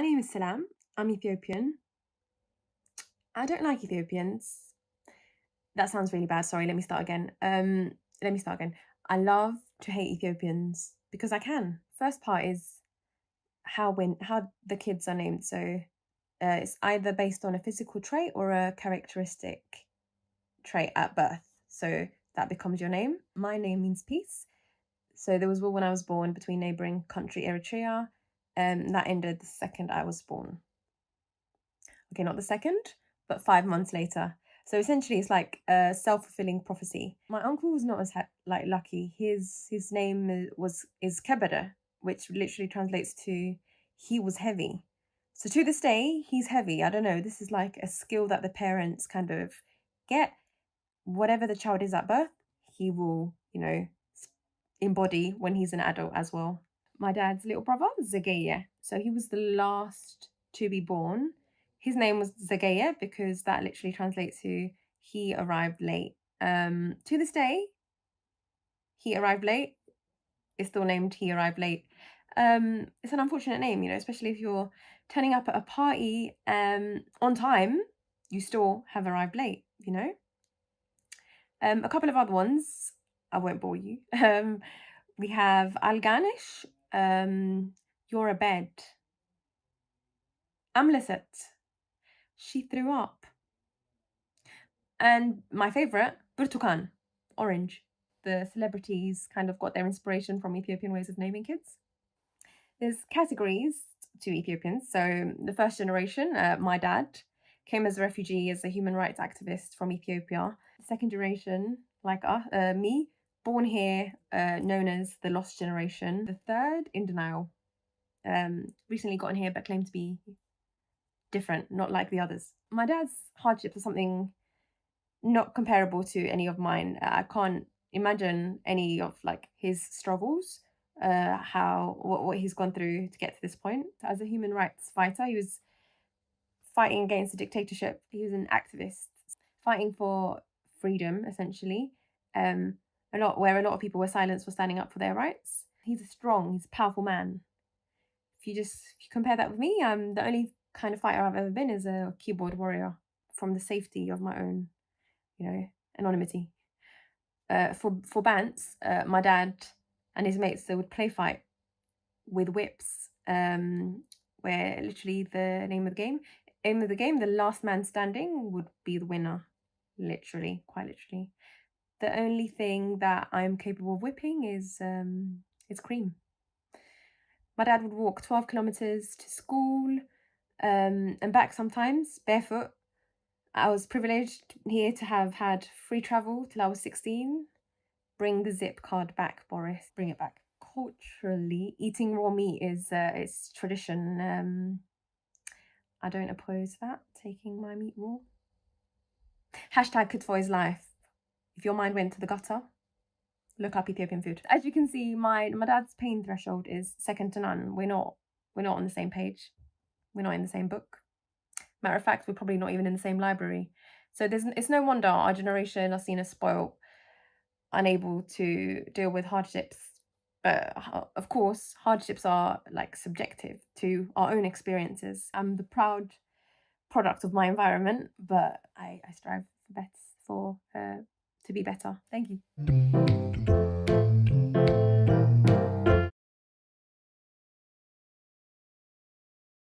My name is Selam. I'm Ethiopian. I don't like Ethiopians. That sounds really bad. Sorry, let me start again. I love to hate Ethiopians because I can. First part is how the kids are named. So it's either based on a physical trait or a characteristic trait at birth. So that becomes your name. My name means peace. So there was war when I was born between neighboring country Eritrea. That ended the second I was born. Okay, not the second, but 5 months later. So essentially, it's like a self-fulfilling prophecy. My uncle was not as lucky. His name is Kebere, which literally translates to he was heavy. So to this day, he's heavy. I don't know. This is like a skill that the parents kind of get. Whatever the child is at birth, he will, embody when he's an adult as well. My dad's little brother, Zagaye. So he was the last to be born. His name was Zagaye because that literally translates to he arrived late. To this day, he arrived late. It's still named he arrived late. It's an unfortunate name, especially if you're turning up at a party on time, you still have arrived late, A couple of other ones, I won't bore you. We have Alganish, you're a bed. Amleset, she threw up. And my favourite, Burtukan, orange. The celebrities kind of got their inspiration from Ethiopian ways of naming kids. There's categories to Ethiopians. So the first generation, my dad, came as a refugee as a human rights activist from Ethiopia. The second generation, like me, born here, known as the lost generation. The third, in denial. Recently gotten here but claimed to be different, not like the others. My dad's hardships are something not comparable to any of mine. I can't imagine any of his struggles, what he's gone through to get to this point. As a human rights fighter, he was fighting against a dictatorship. He was an activist, fighting for freedom, essentially. Where a lot of people were silenced for standing up for their rights. He's a powerful man. If you compare that with me, the only kind of fighter I've ever been is a keyboard warrior from the safety of my own, anonymity. For Bants, my dad and his mates, they would play fight with whips, where literally the aim of the game, the last man standing would be the winner, quite literally. The only thing that I'm capable of whipping is cream. My dad would walk 12 kilometers to school and back sometimes barefoot. I was privileged here to have had free travel till I was 16. Bring the zip card back, Boris. Bring it back. Culturally, eating raw meat is it's tradition. I don't oppose that, taking my meat raw. Hashtag Kutfo is life. If your mind went to the gutter, look up Ethiopian food. As you can see, my dad's pain threshold is second to none. We're not on the same page. We're not in the same book. Matter of fact, we're probably not even in the same library. So it's no wonder our generation are seen as spoiled, unable to deal with hardships. But of course, hardships are subjective to our own experiences. I'm the proud product of my environment, but I strive to be better. Thank you.